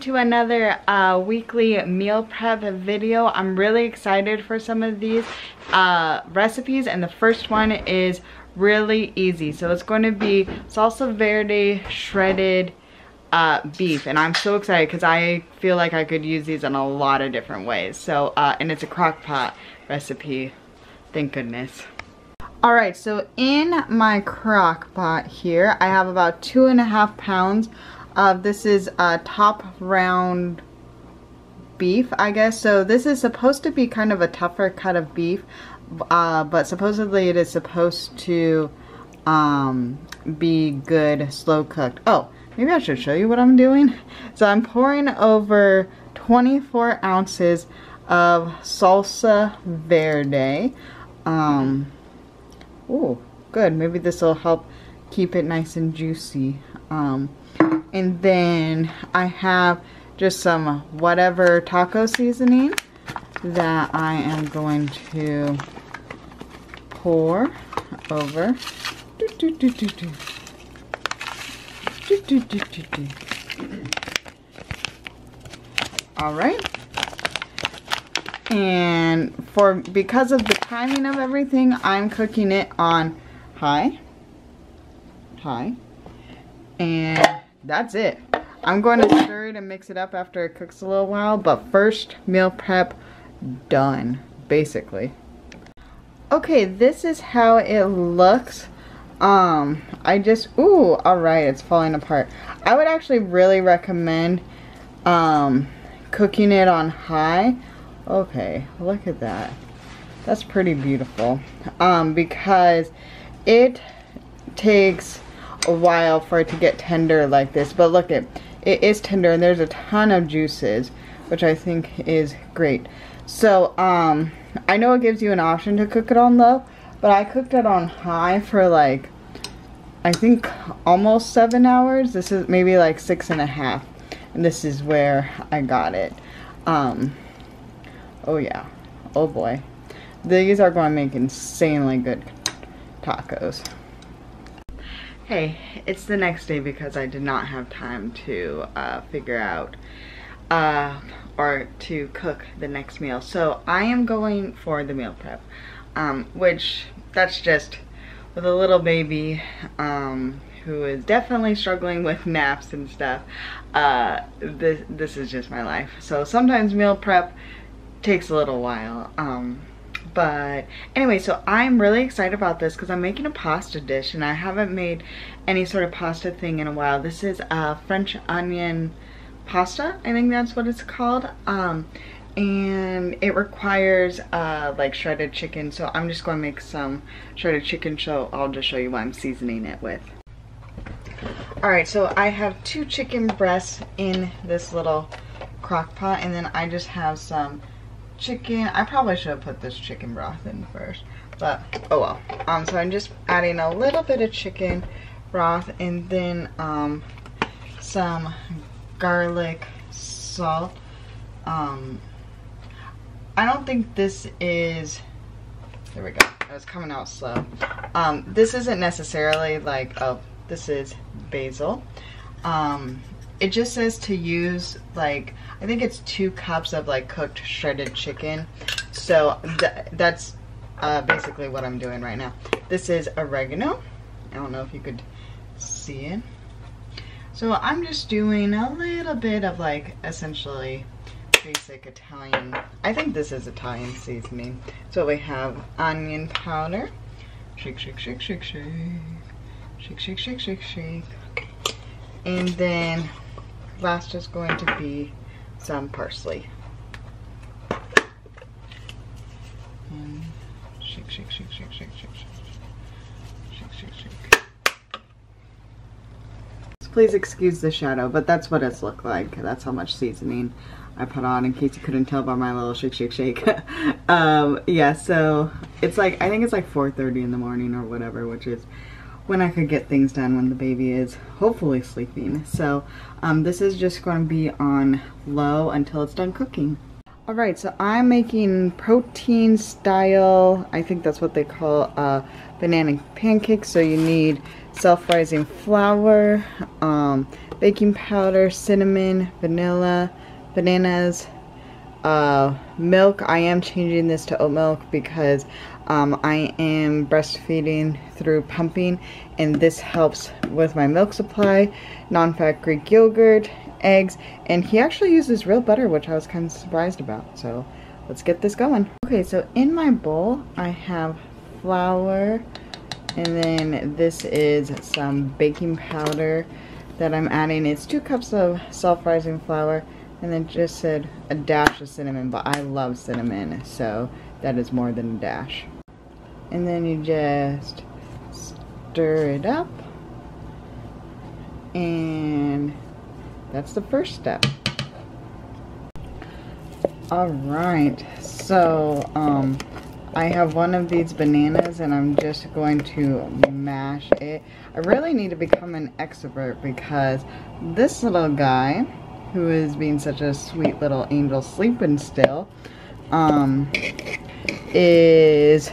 to another weekly meal prep video. I'm really excited for some of these recipes, and the first one is really easy. So it's going to be salsa verde shredded beef, and I'm so excited because I feel like I could use these in a lot of different ways. So and it's a crock pot recipe, thank goodness. All right, so in my crock pot here, I have about 2.5 pounds of this is top round beef, I guess. So this is supposed to be kind of a tougher cut of beef, but supposedly it is supposed to be good slow cooked. Oh, maybe I should show you what I'm doing. So I'm pouring over 24 ounces of salsa verde. Oh, good. Maybe this will help keep it nice and juicy. And then I have just some whatever taco seasoning that I am going to pour over. All right. And because of the timing of everything, I'm cooking it on high, and that's it. I'm going to stir it and mix it up after it cooks a little while, but first, meal prep done, basically. Okay, this is how it looks. All right, it's falling apart. I would actually really recommend cooking it on high. Okay, look at that. That's pretty beautiful. Because it takes a while for it to get tender like this, but look, it is tender and there's a ton of juices, which I think is great. So I know it gives you an option to cook it on low, but I cooked it on high for like, I think almost 7 hours. This is maybe like 6.5, and this is where I got it. Oh yeah, oh boy, these are going to make insanely good tacos. Hey, it's the next day because I did not have time to figure out or to cook the next meal. So I am going for the meal prep, which that's just with a little baby who is definitely struggling with naps and stuff. This is just my life. So sometimes meal prep takes a little while. But anyway, so I'm really excited about this because I'm making a pasta dish, and I haven't made any sort of pasta thing in a while. This is French onion pasta, I think that's what it's called. And it requires like shredded chicken, so I'm just going to make some shredded chicken, so I'll just show you what I'm seasoning it with. Alright, so I have 2 chicken breasts in this little crock pot, and then I just have some chicken. I probably should have put this chicken broth in first, but oh well. So I'm just adding a little bit of chicken broth, and then some garlic salt. I don't think this is, there we go, it was coming out slow. This isn't necessarily like, oh, this is basil. It just says to use like, I think it's 2 cups of like cooked shredded chicken. So that's basically what I'm doing right now. This is oregano. I don't know if you could see it. So I'm just doing a little bit of like essentially basic Italian, I think this is Italian seasoning. So we have onion powder. Shake, shake, shake, shake, shake. Shake, shake, shake, shake, shake. And then last is going to be some parsley. And shake, shake, shake, shake, shake, shake, shake, shake, shake, shake. Please excuse the shadow, but that's what it's looked like. That's how much seasoning I put on, in case you couldn't tell by my little shake, shake, shake. Yeah, so it's like, I think it's like 4:30 in the morning or whatever, which is when I could get things done when the baby is hopefully sleeping. So this is just going to be on low until it's done cooking. Alright, so I'm making protein style, I think that's what they call banana pancakes. So you need self-rising flour. baking powder, cinnamon, vanilla, bananas, milk. I am changing this to oat milk because I am breastfeeding through pumping, and this helps with my milk supply, non-fat Greek yogurt, eggs, and he actually uses real butter, which I was kind of surprised about. So let's get this going. Okay, so in my bowl I have flour, and then this is some baking powder that I'm adding. It's 2 cups of self-rising flour, and then just said a dash of cinnamon, but I love cinnamon, so that is more than a dash. And then you just stir it up, and that's the first step. Alright, so I have one of these bananas, and I'm just going to mash it. I really need to become an extrovert because this little guy, who is being such a sweet little angel sleeping still, is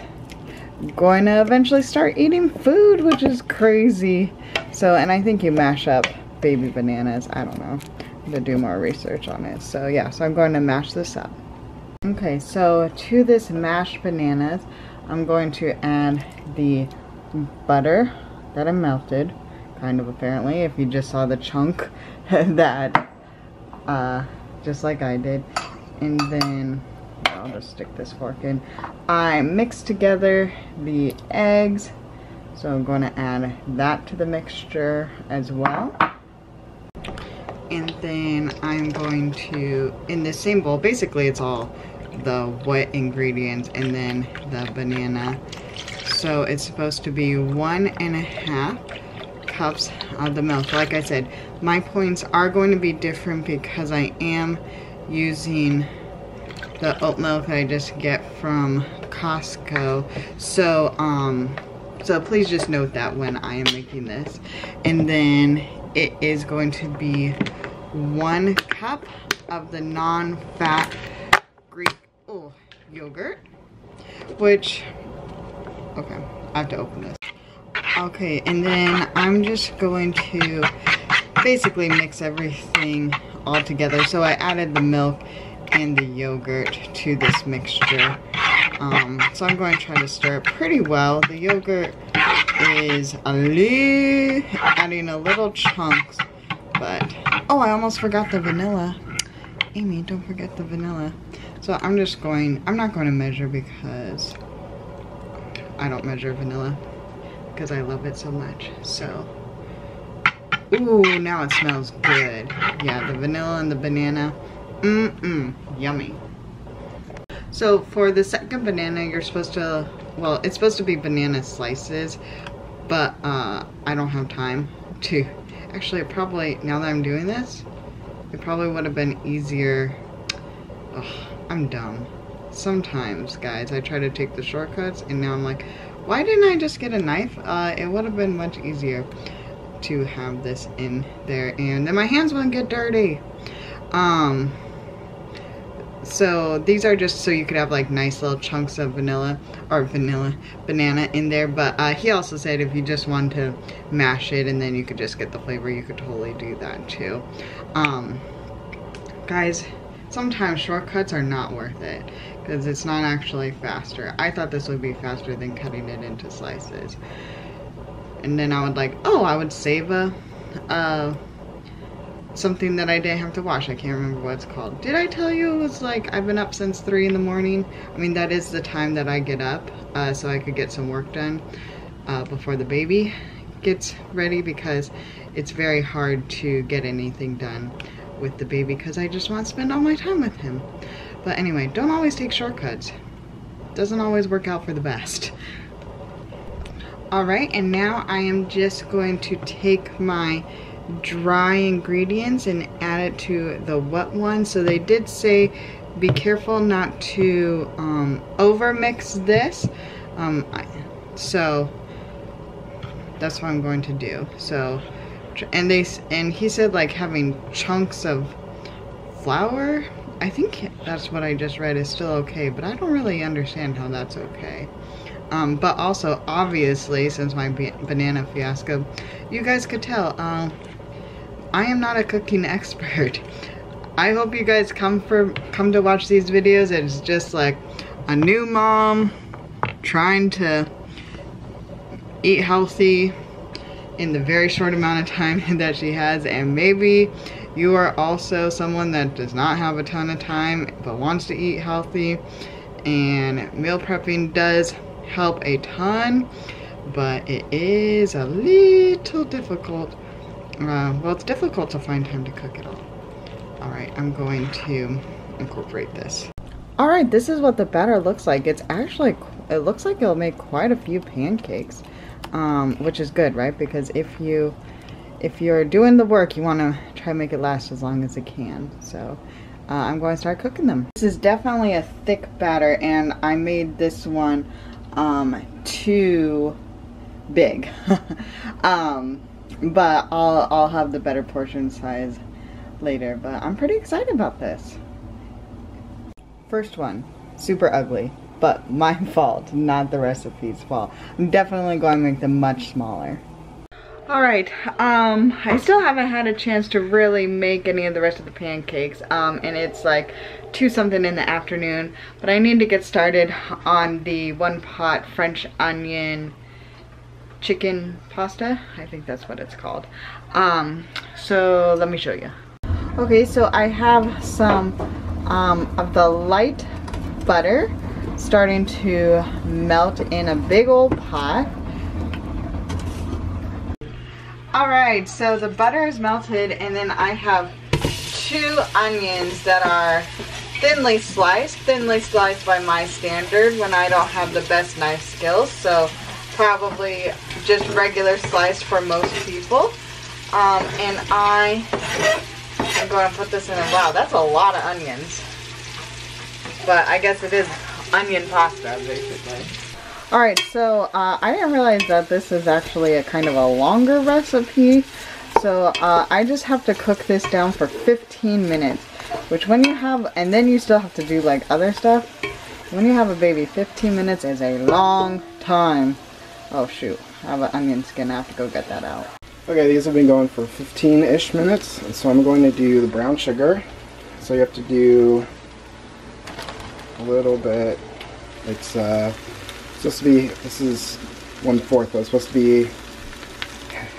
going to eventually start eating food, which is crazy. So, and I think you mash up baby bananas. I don't know. I'm gonna do more research on it. So yeah, so I'm going to mash this up. Okay, so to this mashed bananas, I'm going to add the butter that I melted, kind of apparently, if you just saw the chunk that, just like I did. And then, I'll just stick this fork in. I mixed together the eggs, so I'm going to add that to the mixture as well. And then I'm going to, in the same bowl, basically it's all the wet ingredients and then the banana. So it's supposed to be 1.5 cups of the milk. Like I said, my points are going to be different because I am using the oat milk that I just get from Costco. So, so please just note that when I am making this. And then it is going to be 1 cup of the non-fat Greek yogurt, which, okay, I have to open this. Okay, and then I'm just going to basically mix everything all together. So I added the milk and the yogurt to this mixture. So I'm going to try to stir it pretty well. The yogurt is adding a little chunks, but, oh, I almost forgot the vanilla. Amy, don't forget the vanilla. So I'm not going to measure because I don't measure vanilla because I love it so much. So, ooh, now it smells good. Yeah, the vanilla and the banana, yummy. So for the second banana, you're supposed to, well, it's supposed to be banana slices, but I don't have time to, actually probably, now that I'm doing this, it probably would have been easier. Ugh, I'm dumb. Sometimes, guys, I try to take the shortcuts, and now I'm like, why didn't I just get a knife? It would have been much easier to have this in there, and then my hands wouldn't get dirty. So these are just so you could have like nice little chunks of banana in there, but he also said if you just want to mash it and then you could just get the flavor, you could totally do that too. Guys, sometimes shortcuts are not worth it because it's not actually faster. I thought this would be faster than cutting it into slices, and then I would I would save something that I didn't have to wash. I can't remember what it's called. Did I tell you it was like I've been up since 3 in the morning? I mean, that is the time that I get up so I could get some work done before the baby gets ready, because it's very hard to get anything done with the baby because I just want to spend all my time with him. But anyway, don't always take shortcuts. Doesn't always work out for the best. Alright, and now I am just going to take my dry ingredients and add it to the wet one. So they did say be careful not to over mix this, so that's what I'm going to do. So, and he said like having chunks of flour, I think that's what I just read, is still okay, but I don't really understand how that's okay. But also, obviously, since my banana fiasco, you guys could tell, I am not a cooking expert. I hope you guys come to watch these videos. It's just like a new mom trying to eat healthy in the very short amount of time that she has, and maybe you are also someone that does not have a ton of time but wants to eat healthy, and meal prepping does help a ton, but it is a little difficult. Well, it's difficult to find time to cook it all. Alright, I'm going to incorporate this. Alright, this is what the batter looks like. It's actually, it looks like it'll make quite a few pancakes, which is good, right? Because if you're doing the work, you want to try to make it last as long as it can. So I'm going to start cooking them. This is definitely a thick batter, and I made this one too big. But I'll have the better portion size later, but I'm pretty excited about this. First one, super ugly, but my fault, not the recipe's fault. I'm definitely going to make them much smaller. Alright, I still haven't had a chance to really make any of the rest of the pancakes, and it's like 2 something in the afternoon, but I need to get started on the 1-pot French onion chicken pasta. I think that's what it's called. So let me show you. Okay, so I have some of the light butter starting to melt in a big old pot. Alright, so the butter is melted, and then I have 2 onions that are thinly sliced by my standard when I don't have the best knife skills, so probably just regular sliced for most people. And I'm going to put this in, wow, that's a lot of onions. But I guess it is onion pasta, basically. Alright, so I didn't realize that this is actually a kind of a longer recipe. So I just have to cook this down for 15 minutes. Which when you have, and then you still have to do like other stuff. When you have a baby, 15 minutes is a long time. Oh shoot, I have an onion skin, I have to go get that out. Okay, these have been going for 15-ish minutes, and so I'm going to do the brown sugar. So you have to do a little bit. It's supposed to be, this is 1/4, but it's supposed to be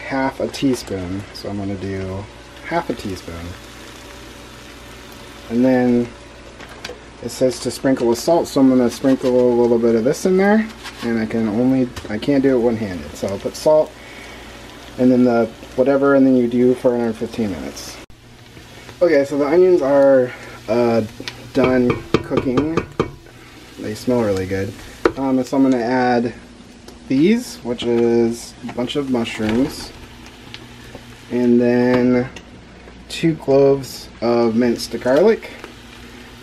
half a teaspoon. So I'm going to do half a teaspoon. And then it says to sprinkle with salt, so I'm going to sprinkle a little bit of this in there. And I can't do it one-handed. So I'll put salt, and then the whatever, and then you do for another 15 minutes. Okay, so the onions are done cooking. They smell really good. So I'm going to add these, which is a bunch of mushrooms, and then 2 cloves of minced garlic,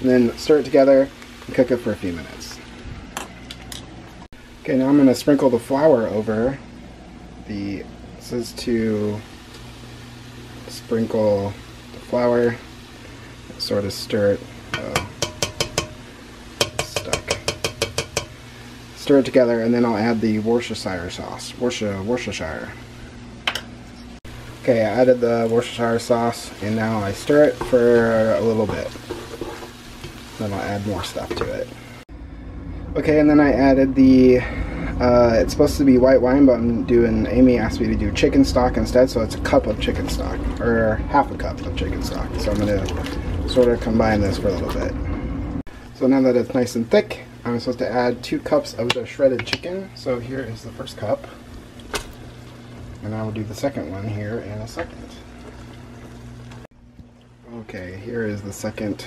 and then stir it together and cook it for a few minutes. Okay, now I'm going to sprinkle the flour over the, it says to sprinkle the flour, sort of stir it, stuck. Stir it together, and then I'll add the Worcestershire sauce, Worcestershire. Okay, I added the Worcestershire sauce, and now I stir it for a little bit. Then I'll add more stuff to it. Okay, and then I added the, it's supposed to be white wine, but Amy asked me to do chicken stock instead, so it's a cup of chicken stock, or half a cup of chicken stock. So I'm going to sort of combine this for a little bit. So now that it's nice and thick, I'm supposed to add 2 cups of the shredded chicken. So here is the first cup. And I will do the second one here in a second. Okay, here is the second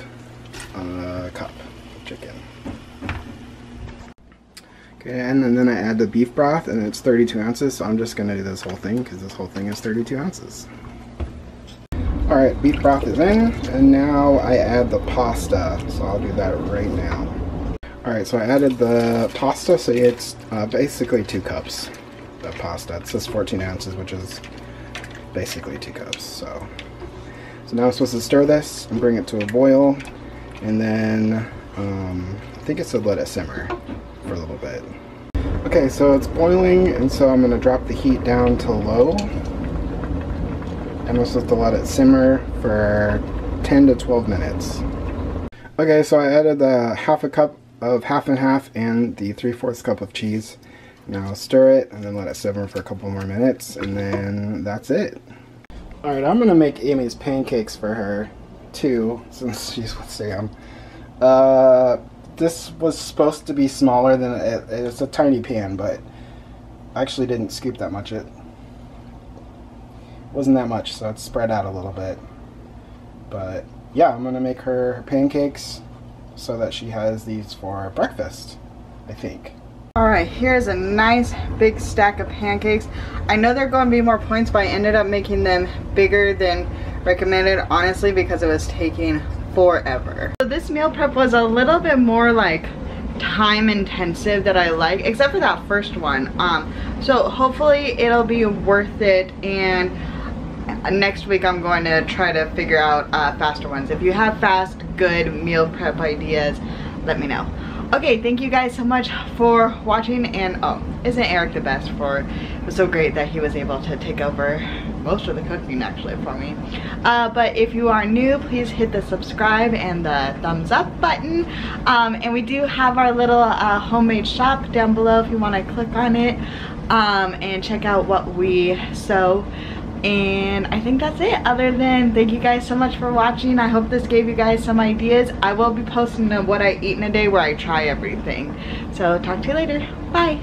cup of chicken. Okay, and then I add the beef broth, and it's 32 ounces, so I'm just going to do this whole thing because this whole thing is 32 ounces. Alright, beef broth is in, and now I add the pasta, so I'll do that right now. Alright, so I added the pasta, so it's basically 2 cups of pasta. It says 14 ounces, which is basically 2 cups. So now I'm supposed to stir this and bring it to a boil, and then I think it's to let it simmer for a little bit. Okay, so it's boiling, and so I'm going to drop the heat down to low. and I'm supposed to let it simmer for 10 to 12 minutes. Okay, so I added the half a cup of half and half and the 3/4 cup of cheese. Now stir it and then let it simmer for a couple more minutes, and then that's it. Alright, I'm gonna make Amy's pancakes for her too, since she's with Sam. This was supposed to be smaller than it's a tiny pan, but I actually didn't scoop that much. It wasn't that much, so it's spread out a little bit. But yeah, I'm gonna make her pancakes so that she has these for breakfast, I think. Alright, here's a nice big stack of pancakes. I know they're going to be more points, but I ended up making them bigger than recommended, honestly, because it was taking forever. So this meal prep was a little bit more like time intensive that I like, except for that first one. So hopefully it'll be worth it, and next week I'm going to try to figure out faster ones. If you have fast, good meal prep ideas, let me know. Okay, thank you guys so much for watching, and oh, isn't Eric the best? It was so great that he was able to take over most of the cooking actually for me. But if you are new, please hit the subscribe and the thumbs up button. And we do have our little homemade shop down below if you want to click on it and check out what we sew. And I think that's it. Other than thank you guys so much for watching. I hope this gave you guys some ideas. I will be posting what I eat in a day where I try everything. So talk to you later. Bye.